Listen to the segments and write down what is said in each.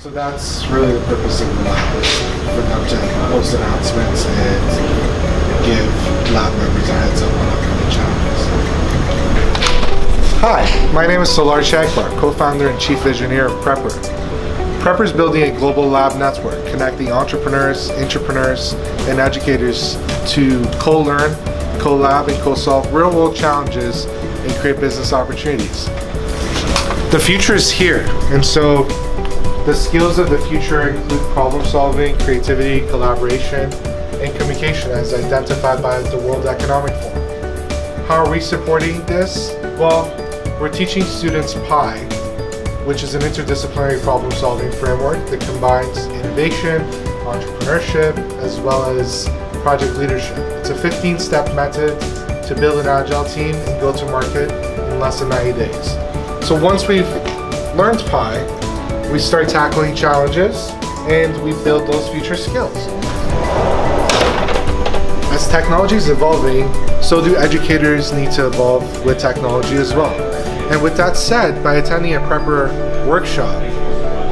So that's really the purpose of the lab, is for them to post announcements and give lab members a heads up on upcoming challenges. Hi, my name is Solar Shagbar, co-founder and chief engineer of Prepr. Prepr is building a global lab network connecting entrepreneurs, intrapreneurs, and educators to co-learn, co-lab, and co-solve real-world challenges and create business opportunities. The future is here, and so the skills of the future include problem solving, creativity, collaboration, and communication as identified by the World Economic Forum. How are we supporting this? Well, we're teaching students PI, which is an interdisciplinary problem solving framework that combines innovation, entrepreneurship, as well as project leadership. It's a 15-step method to build an agile team and go to market in less than 90 days. So once we've learned PI, we start tackling challenges and we build those future skills. As technology is evolving, so do educators need to evolve with technology as well. And with that said, by attending a Prepr workshop,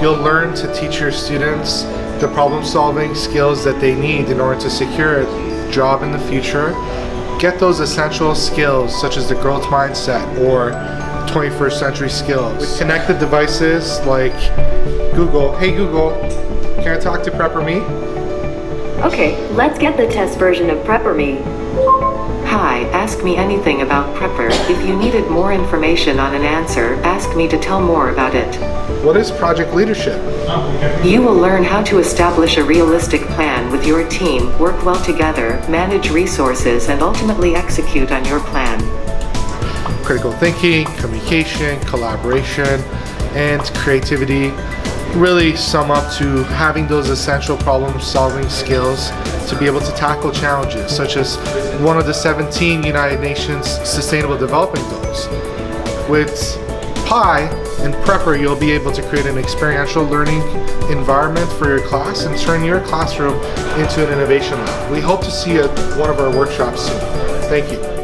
you'll learn to teach your students the problem-solving skills that they need in order to secure a job in the future, get those essential skills such as the growth mindset or 21st century skills. With connected devices like Google, hey Google, can I talk to Prepr Me? Okay, let's get the test version of Prepr Me. Hi, ask me anything about Prepr. If you needed more information on an answer, ask me to tell more about it. What is project leadership? You will learn how to establish a realistic plan with your team, work well together, manage resources, and ultimately execute on your plan. Critical thinking, communication, collaboration, and creativity really sum up to having those essential problem-solving skills to be able to tackle challenges, such as one of the 17 United Nations Sustainable Development Goals. With PI and Prepr, you'll be able to create an experiential learning environment for your class and turn your classroom into an innovation lab. We hope to see you at one of our workshops soon. Thank you.